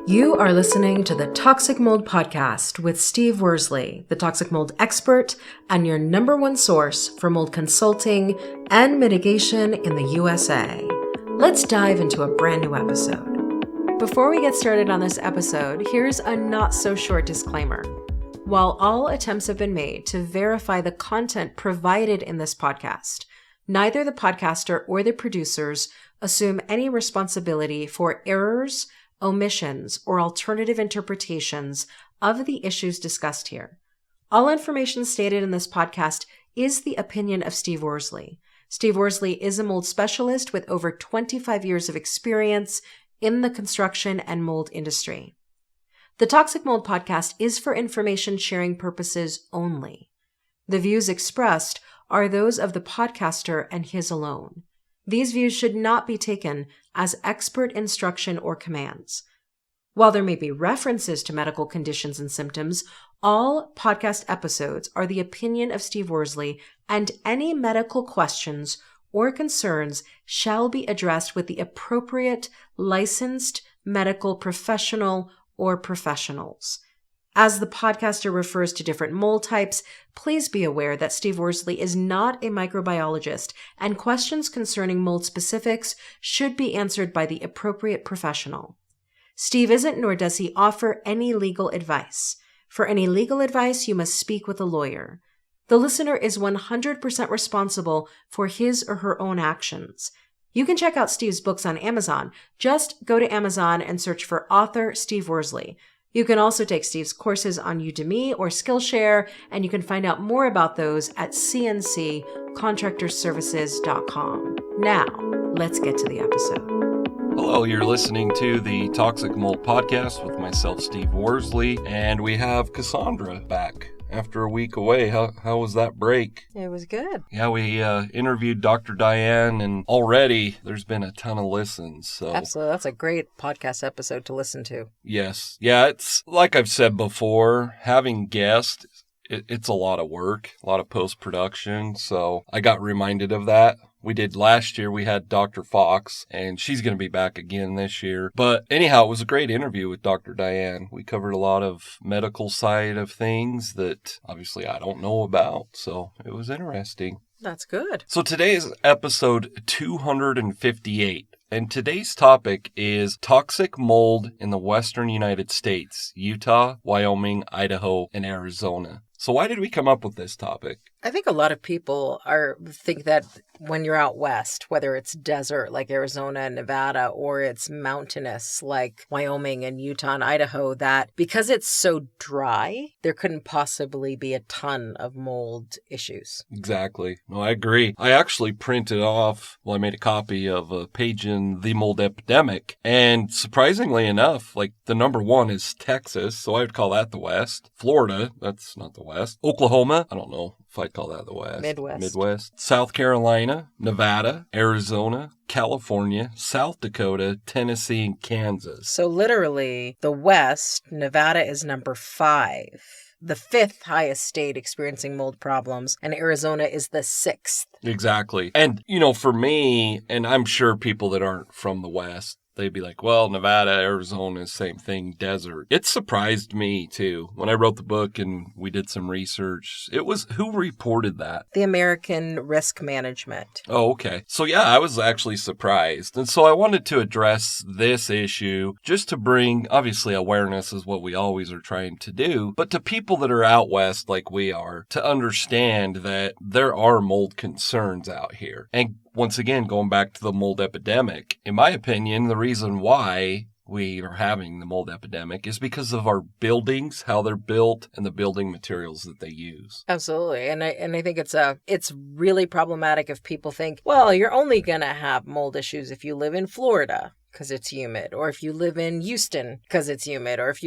You are listening to the Toxic Mold Podcast with Steve Worsley, the toxic mold expert and your number one source for mold consulting and mitigation in the USA. Let's dive into a brand new episode. Before we get started on this episode, here's a not so short disclaimer. While all attempts have been made to verify the content provided in this podcast, neither the podcaster or the producers assume any responsibility for errors, omissions, or alternative interpretations of the issues discussed here. All information stated in this podcast is the opinion of Steve Worsley. Steve Worsley is a mold specialist with over 25 years of experience in the construction and mold industry. The Toxic Mold Podcast is for information sharing purposes only. The views expressed are those of the podcaster and his alone. These views should not be taken as expert instruction or commands. While there may be references to medical conditions and symptoms, all podcast episodes are the opinion of Steve Worsley, and any medical questions or concerns shall be addressed with the appropriate licensed medical professional or professionals. As the podcaster refers to different mold types, please be aware that Steve Worsley is not a microbiologist, and questions concerning mold specifics should be answered by the appropriate professional. Steve isn't, nor does he offer any legal advice. For any legal advice, you must speak with a lawyer. The listener is 100% responsible for his or her own actions. You can check out Steve's books on Amazon. Just go to Amazon and search for author Steve Worsley. You can also take Steve's courses on Udemy or Skillshare, and you can find out more about those at cnccontractorservices.com. Now, let's get to the episode. Hello, you're listening to the Toxic Mold Podcast with myself, Steve Worsley, and we have Cassandra back after a week away. How was that break? It was good. Yeah, we interviewed Dr. Diane, and already there's been a ton of listens. So Absolutely. That's a great podcast episode to listen to. Yes. Yeah, it's like I've said before, having guests, it's a lot of work, a lot of post-production, so I got reminded of that. We did last year, we had Dr. Fox, and she's going to be back again this year. But anyhow, it was a great interview with Dr. Diane. We covered a lot of medical side of things that obviously I don't know about, so it was interesting. That's good. So today is episode 258. And today's topic is toxic mold in the western United States, Utah, Wyoming, Idaho, and Arizona. So why did we come up with this topic? I think a lot of people think that when you're out west, whether it's desert like Arizona and Nevada, or it's mountainous like Wyoming and Utah and Idaho, that because it's so dry, there couldn't possibly be a ton of mold issues. Exactly. No, I agree. I actually printed off, I made a copy of a page in The Mold Epidemic, and surprisingly enough, like the number one is Texas, so I would call that the West. Florida, that's not the West. Oklahoma, I don't know if I'd call that the West. Midwest. South Carolina, Nevada, Arizona, California, South Dakota, Tennessee, and Kansas. So literally, the West, Nevada is number 5. The 5th highest state experiencing mold problems, and Arizona is the 6th. Exactly. And, for me, and I'm sure people that aren't from the West, they'd be like, well, Nevada, Arizona, same thing, desert. It surprised me, too. When I wrote the book and we did some research, it was, who reported that? The American Risk Management. Oh, okay. So, yeah, I was actually surprised. And so I wanted to address this issue just to bring, obviously, awareness is what we always are trying to do, but to people that are out west like we are, to understand that there are mold concerns out here. And once again, going back to the mold epidemic, in my opinion, the reason why we are having the mold epidemic is because of our buildings, how they're built, and the building materials that they use. Absolutely. And I think it's really problematic if people think, well, you're only going to have mold issues if you live in Florida because it's humid, or if you live in Houston because it's humid, or if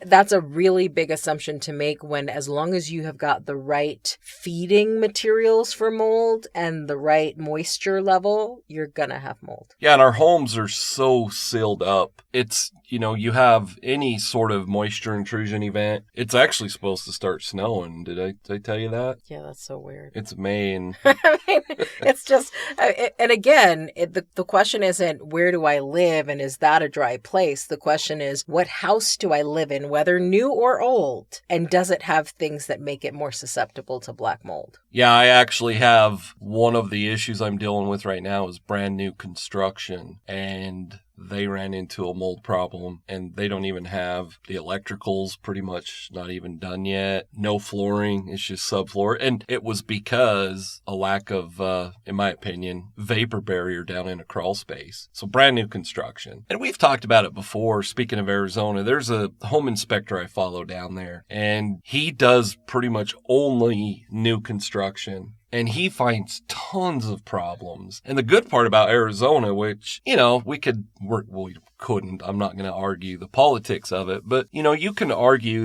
that's a really big assumption to make when, as long as you have got the right feeding materials for mold and the right moisture level, you're going to have mold. Yeah, and our homes are so sealed up. It's, you have any sort of moisture intrusion event, it's actually supposed to start snowing. Did I tell you that? Yeah, that's so weird. It's May and... I mean, it's just, and again, the question isn't where do I live and is that a dry place? The question is, what house do I live in, whether new or old? And does it have things that make it more susceptible to black mold? Yeah, I actually have one of the issues I'm dealing with right now is brand new construction, and they ran into a mold problem, and they don't even have the electricals pretty much not even done yet. No flooring. It's just subfloor. And it was because a lack of, in my opinion, vapor barrier down in a crawl space. So brand new construction. And we've talked about it before. Speaking of Arizona, there's a home inspector I follow down there, and he does pretty much only new construction. And he finds tons of problems. And the good part about Arizona, which, we couldn't, I'm not going to argue the politics of it, but, you can argue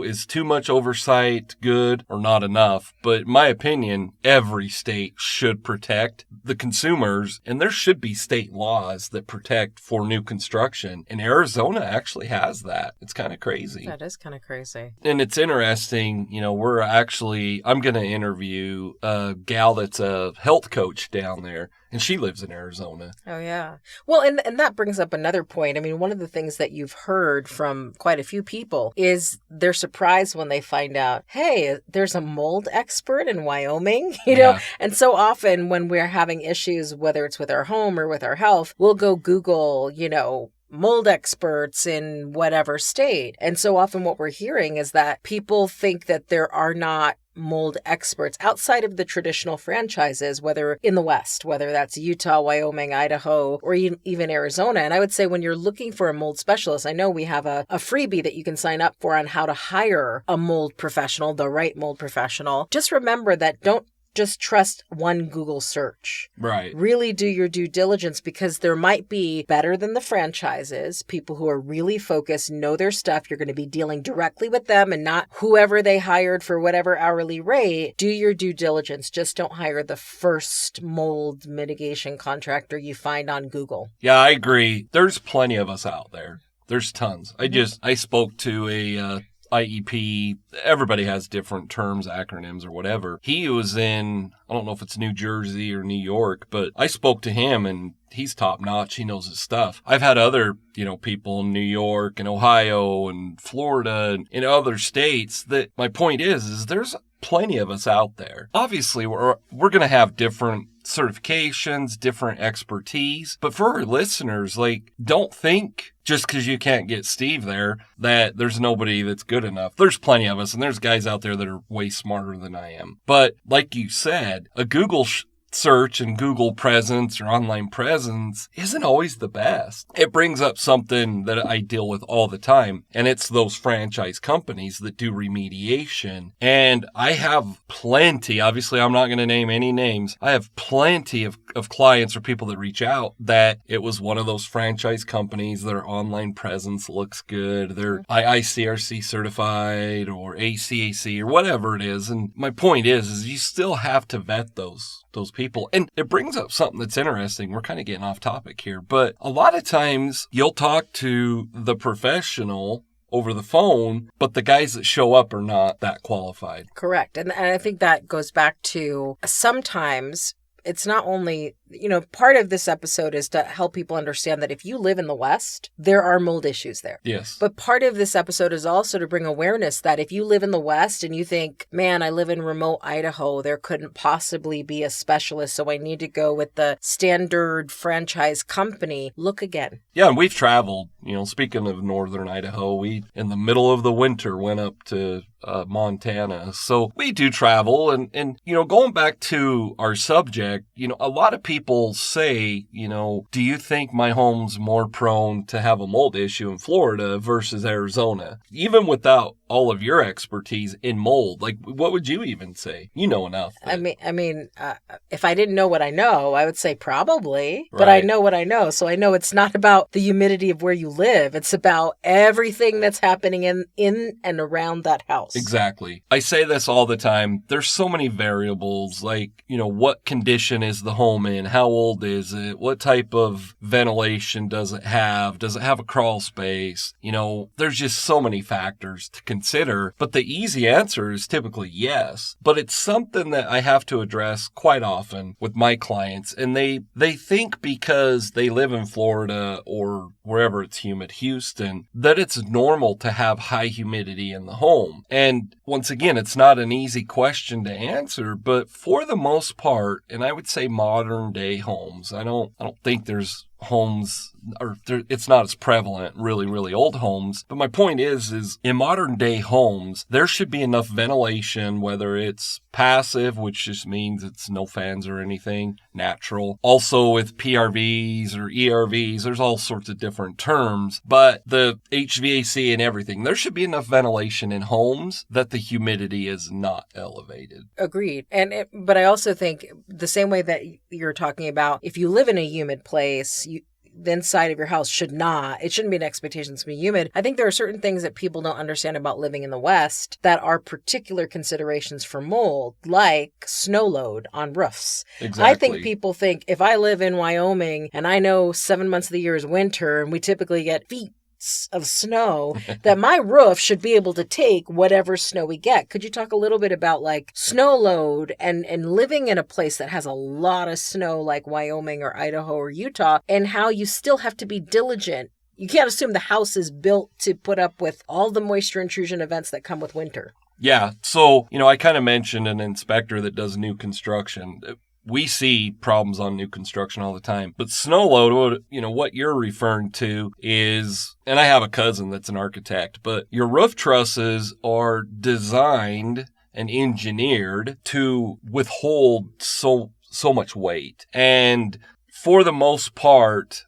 is too much oversight good or not enough? But in my opinion, every state should protect the consumers, and there should be state laws that protect for new construction. And Arizona actually has that. It's kind of crazy. That is kind of crazy. And it's interesting, I'm going to interview a gal that's a health coach down there, and she lives in Arizona. Oh, yeah. Well, and that brings up another point. I mean, one of the things that you've heard from quite a few people is they're surprised when they find out, hey, there's a mold expert in Wyoming, know? And so often when we're having issues, whether it's with our home or with our health, we'll go Google, mold experts in whatever state. And so often what we're hearing is that people think that there are not mold experts outside of the traditional franchises, whether in the West, whether that's Utah, Wyoming, Idaho, or even Arizona. And I would say when you're looking for a mold specialist, I know we have a freebie that you can sign up for on how to hire a mold professional, the right mold professional. Just remember that don't just trust one Google search. Right. Really do your due diligence, because there might be better than the franchises, people who are really focused, know their stuff. You're going to be dealing directly with them and not whoever they hired for whatever hourly rate. Do your due diligence. Just don't hire the first mold mitigation contractor you find on Google. Yeah, I agree. There's plenty of us out there. There's tons. I spoke to a IEP, everybody has different terms, acronyms, or whatever. He was in, I don't know if it's New Jersey or New York, but I spoke to him and he's top notch. He knows his stuff. I've had other, people in New York and Ohio and Florida and in other states that my point is there's plenty of us out there. Obviously, we're going to have different certifications, different expertise. But for our listeners, don't think just because you can't get Steve there that there's nobody that's good enough. There's plenty of us, and there's guys out there that are way smarter than I am. But like you said, a Google search and Google presence or online presence isn't always the best. It brings up something that I deal with all the time, and it's those franchise companies that do remediation. And I have plenty, obviously I'm not going to name any names, I have plenty of clients or people that reach out that it was one of those franchise companies, their online presence looks good, they're IICRC certified or ACAC or whatever it is. And my point is you still have to vet those people. And it brings up something that's interesting. We're kind of getting off topic here, but a lot of times you'll talk to the professional over the phone, but the guys that show up are not that qualified. Correct. And I think that goes back to sometimes it's not only, part of this episode is to help people understand that if you live in the West, there are mold issues there. Yes. But part of this episode is also to bring awareness that if you live in the West and you think, man, I live in remote Idaho, there couldn't possibly be a specialist, so I need to go with the standard franchise company, look again. Yeah, and we've traveled, speaking of northern Idaho, we, in the middle of the winter, went up to Montana. So we do travel. And going back to our subject, a lot of people say, do you think my home's more prone to have a mold issue in Florida versus Arizona? Even without all of your expertise in mold, what would you even say? You know enough. I mean, if I didn't know what I know, I would say probably, but I know what I know. So I know it's not about the humidity of where you live. It's about everything that's happening in and around that house. Exactly. I say this all the time. There's so many variables, what condition is the home in? in? How old is it? What type of ventilation does it have? Does it have a crawl space? There's just so many factors to consider, but the easy answer is typically yes. But it's something that I have to address quite often with my clients, and they think because they live in Florida or wherever it's humid, Houston, that it's normal to have high humidity in the home. And once again, it's not an easy question to answer, but for the most part, and I would say modern day homes, I don't think there's homes, or it's not as prevalent, really, really old homes. But my point is in modern day homes, there should be enough ventilation, whether it's passive, which just means it's no fans or anything, natural. Also with PRVs or ERVs, there's all sorts of different terms, but the HVAC and everything, there should be enough ventilation in homes that the humidity is not elevated. Agreed. But I also think the same way that you're talking about, if you live in a humid place, the inside of your house it shouldn't be an expectation to be humid. I think there are certain things that people don't understand about living in the West that are particular considerations for mold, like snow load on roofs. Exactly. I think people think if I live in Wyoming and I know 7 months of the year is winter and we typically get feet of snow, that my roof should be able to take whatever snow we get. Could you talk a little bit about like snow load and living in a place that has a lot of snow like Wyoming or Idaho or Utah, and how you still have to be diligent? You can't assume the house is built to put up with all the moisture intrusion events that come with winter. Yeah. So, I kind of mentioned an inspector that does new construction. We see problems on new construction all the time. But snow load, what you're referring to is, and I have a cousin that's an architect, but your roof trusses are designed and engineered to withhold so much weight. And for the most part,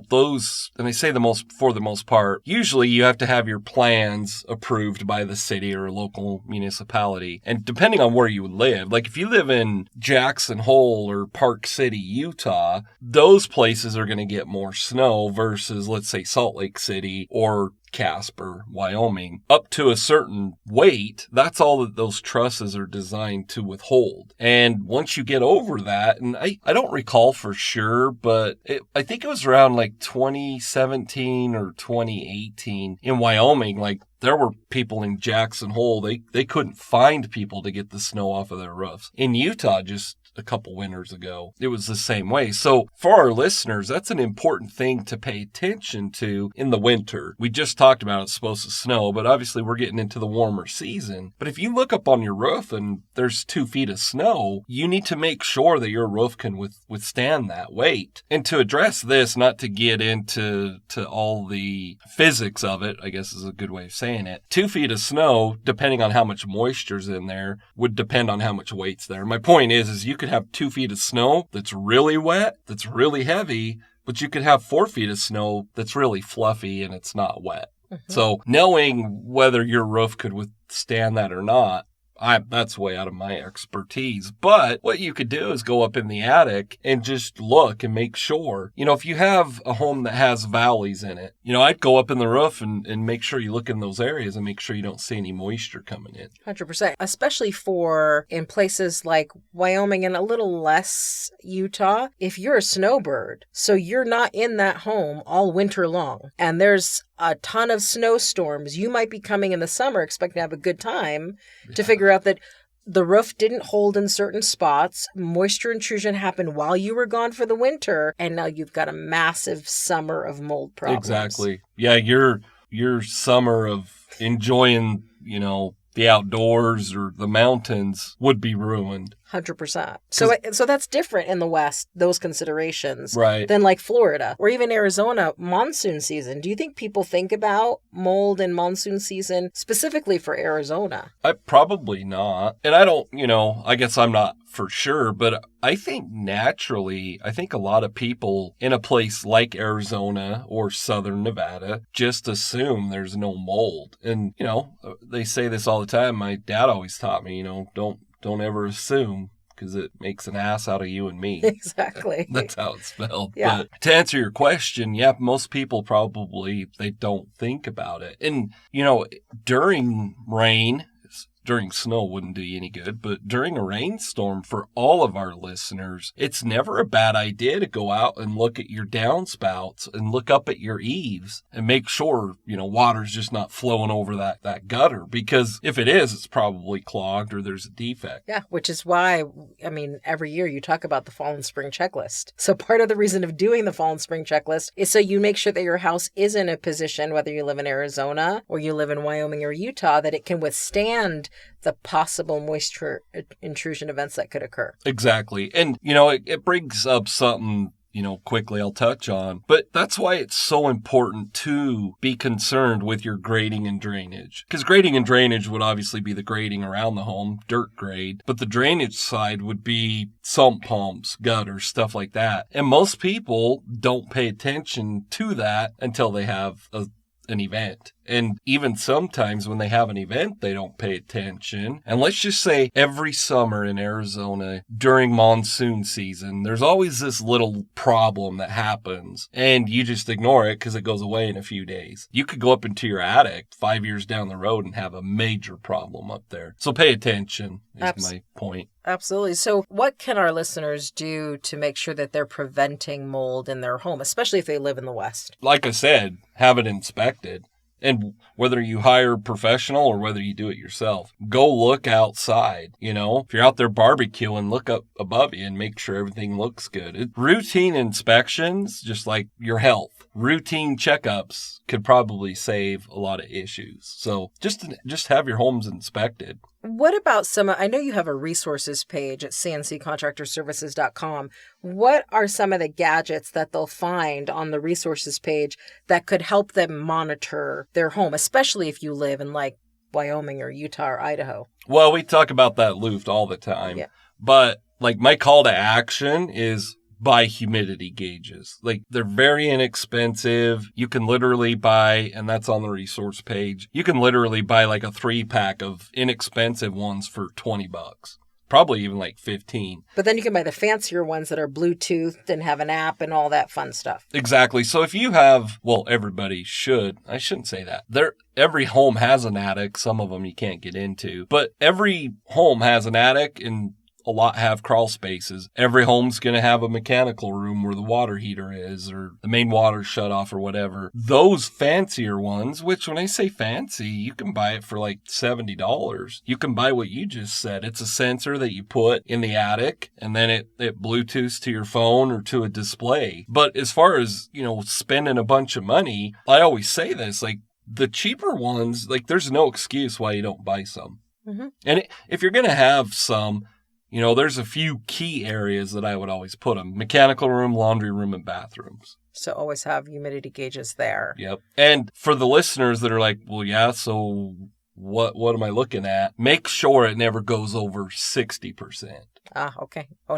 those, and I say for the most part, usually you have to have your plans approved by the city or local municipality. And depending on where you live, like if you live in Jackson Hole or Park City, Utah, those places are going to get more snow versus, let's say, Salt Lake City or Casper, Wyoming. Up to a certain weight, that's all that those trusses are designed to withhold. And once you get over that, and I don't recall for sure, but I think it was around like 2017 or 2018 in Wyoming, like there were people in Jackson Hole, they couldn't find people to get the snow off of their roofs. In Utah, just a couple winters ago, it was the same way. So for our listeners, that's an important thing to pay attention to in the winter. We just talked about it's supposed to snow, but obviously we're getting into the warmer season. But if you look up on your roof and there's 2 feet of snow, you need to make sure that your roof can withstand that weight. And to address this, not to get into all the physics of it, I guess is a good way of saying it, 2 feet of snow, depending on how much moisture's in there, would depend on how much weight's there. My point is you could have 2 feet of snow that's really wet, that's really heavy, but you could have 4 feet of snow that's really fluffy and it's not wet. Mm-hmm. So knowing whether your roof could withstand that or not, that's way out of my expertise. But what you could do is go up in the attic and just look and make sure. If you have a home that has valleys in it, I'd go up in the roof and make sure you look in those areas and make sure you don't see any moisture coming in. 100%. Especially in places like Wyoming and a little less Utah, if you're a snowbird, so you're not in that home all winter long, and there's a ton of snowstorms, you might be coming in the summer expecting to have a good time to figure out that the roof didn't hold in certain spots, moisture intrusion happened while you were gone for the winter, and now you've got a massive summer of mold problems. Exactly. Yeah, your summer of enjoying, the outdoors or the mountains would be ruined. 100%. So that's different in the West, those considerations, right, than like Florida or even Arizona monsoon season. Do you think people think about mold in monsoon season specifically for Arizona? Probably not. And I don't, I guess I'm not for sure, but I think naturally, a lot of people in a place like Arizona or Southern Nevada just assume there's no mold. And, they say this all the time. My dad always taught me, don't ever assume, because it makes an ass out of you and me. Exactly. That's how it's spelled. Yeah. But to answer your question, most people probably, they don't think about it. And, during rain, during snow wouldn't do you any good, but during a rainstorm for all of our listeners, it's never a bad idea to go out and look at your downspouts and look up at your eaves and make sure, water's just not flowing over that gutter, because if it is, it's probably clogged or there's a defect. Yeah, which is why, every year you talk about the fall and spring checklist. So part of the reason of doing the fall and spring checklist is so you make sure that your house is in a position, whether you live in Arizona or you live in Wyoming or Utah, that it can withstand the possible moisture intrusion events that could occur. Exactly. And, it brings up something quickly I'll touch on. But that's why it's so important to be concerned with your grading and drainage. Because grading and drainage would obviously be the grading around the home, dirt grade. But the drainage side would be sump pumps, gutters, stuff like that. And most people don't pay attention to that until they have an event. And even sometimes when they have an event, they don't pay attention. And let's just say every summer in Arizona during monsoon season, there's always this little problem that happens and you just ignore it because it goes away in a few days. You could go up into your attic 5 years down the road and have a major problem up there. So pay attention is my point. Absolutely. So what can our listeners do to make sure that they're preventing mold in their home, especially if they live in the West? Like I said, have it inspected. And whether you hire a professional or whether you do it yourself, go look outside. If you're out there barbecuing, look up above you and make sure everything looks good. Routine inspections, just like your health, routine checkups could probably save a lot of issues. So just have your homes inspected. What about I know you have a resources page at cnccontractorservices.com. What are some of the gadgets that they'll find on the resources page that could help them monitor their home, especially if you live in like Wyoming or Utah or Idaho? Well, we talk about that Luft all the time, but like my call to action is buy humidity gauges. Like they're very inexpensive. You can literally buy, and that's on the resource page, you can literally buy like a 3-pack of inexpensive ones for $20. Probably even like 15. But then you can buy the fancier ones that are Bluetoothed and have an app and all that fun stuff. Exactly. So if you have, everybody should, I shouldn't say that. Every home has an attic. Some of them you can't get into, but every home has an attic and a lot have crawl spaces. Every home's going to have a mechanical room where the water heater is or the main water shut off or whatever. Those fancier ones, which when I say fancy, you can buy it for like $70. You can buy what you just said. It's a sensor that you put in the attic and then it Bluetooths to your phone or to a display. But as far as, spending a bunch of money, I always say this, like the cheaper ones, like there's no excuse why you don't buy some. Mm-hmm. And if you're going to have some, there's a few key areas that I would always put them. Mechanical room, laundry room, and bathrooms. So always have humidity gauges there. Yep. And for the listeners that are like, well, yeah, so what am I looking at? Make sure it never goes over 60%. Ah, okay. Oh,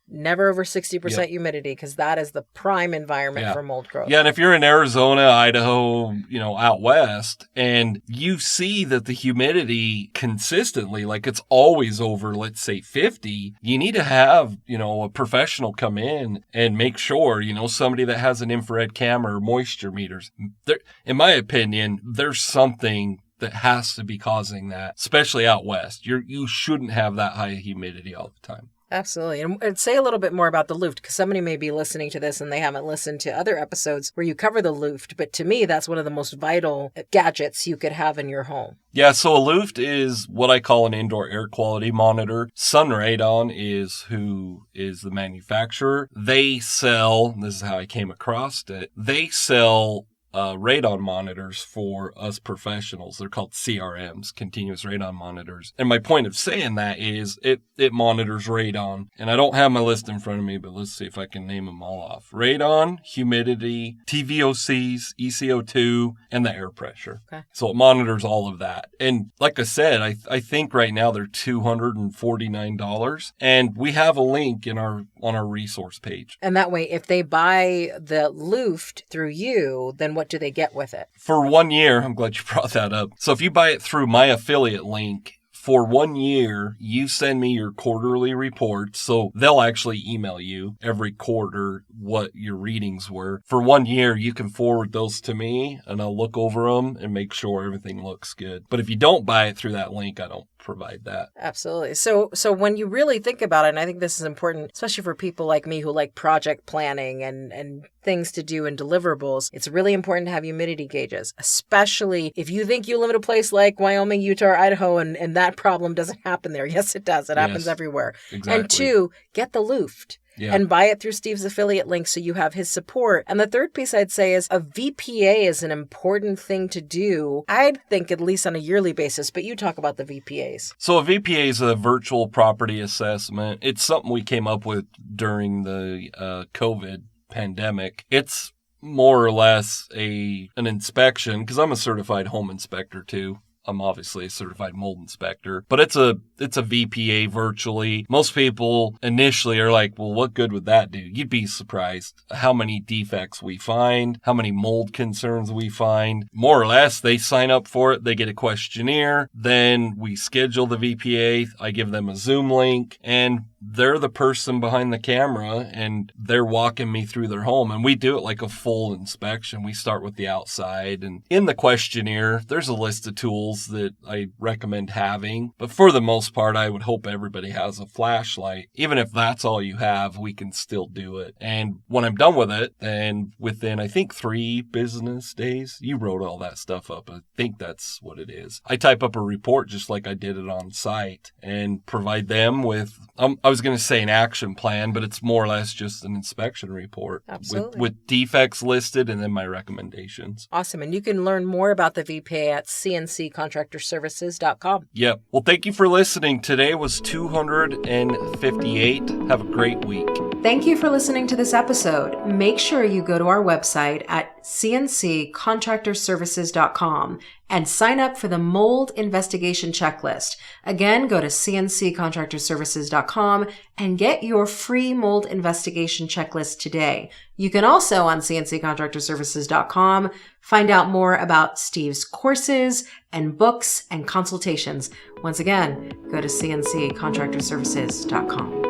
never over 60% humidity, because that is the prime environment for mold growth. Yeah, and if you're in Arizona, Idaho, out west, and you see that the humidity consistently, like it's always over, let's say 50, you need to have, a professional come in and make sure, somebody that has an infrared camera or moisture meters. There, in my opinion, there's something that has to be causing that, especially out west. You shouldn't have that high humidity all the time. Absolutely. And say a little bit more about the Luft, because somebody may be listening to this and they haven't listened to other episodes where you cover the Luft. But to me, that's one of the most vital gadgets you could have in your home. Yeah, so a Luft is what I call an indoor air quality monitor. Sunradon is who is the manufacturer. They sell, this is how I came across it, they sell radon monitors for us professionals. They're called CRMs, continuous radon monitors. And my point of saying that is it monitors radon. And I don't have my list in front of me, but let's see if I can name them all off. Radon, humidity, TVOCs, ECO2, and the air pressure. Okay. So it monitors all of that. And like I said, I think right now they're $249. And we have a link on our resource page. And that way, if they buy the Luft through you, then what do they get with it? For 1 year, I'm glad you brought that up. So if you buy it through my affiliate link, for 1 year, you send me your quarterly reports. So they'll actually email you every quarter what your readings were. For 1 year, you can forward those to me and I'll look over them and make sure everything looks good. But if you don't buy it through that link, I don't provide that. Absolutely. So when you really think about it, and I think this is important, especially for people like me who like project planning and things to do and deliverables, it's really important to have humidity gauges, especially if you think you live in a place like Wyoming, Utah, or Idaho, and that problem doesn't happen there. Yes, it does. It happens everywhere. Exactly. And 2, get the Luft. Yeah. And buy it through Steve's affiliate link so you have his support. And the third piece I'd say is a VPA is an important thing to do, I'd think at least on a yearly basis, but you talk about the VPAs. So a VPA is a virtual property assessment. It's something we came up with during the COVID pandemic. It's more or less an inspection, because I'm a certified home inspector too. I'm obviously a certified mold inspector, but it's a VPA virtually. Most people initially are like, well, what good would that do? You'd be surprised how many defects we find, how many mold concerns we find. More or less, they sign up for it. They get a questionnaire. Then we schedule the VPA. I give them a Zoom link, and they're the person behind the camera and they're walking me through their home. And we do it like a full inspection. We start with the outside, and in the questionnaire, there's a list of tools that I recommend having. But for the most part, I would hope everybody has a flashlight. Even if that's all you have, we can still do it. And when I'm done with it, then within, I think, 3 business days, you wrote all that stuff up. I think that's what it is. I type up a report just like I did it on site and provide them with, I was going to say an action plan, but it's more or less just an inspection report. Absolutely. With defects listed and then my recommendations. Awesome. And you can learn more about the VPA at cnccontractorservices.com. Yep. Well, thank you for listening. Today was 258. Have a great week. Thank you for listening to this episode. Make sure you go to our website at cnccontractorservices.com and sign up for the mold investigation checklist. Again, go to cnccontractorservices.com and get your free mold investigation checklist today. You can also on cnccontractorservices.com find out more about Steve's courses and books and consultations. Once again, go to cnccontractorservices.com.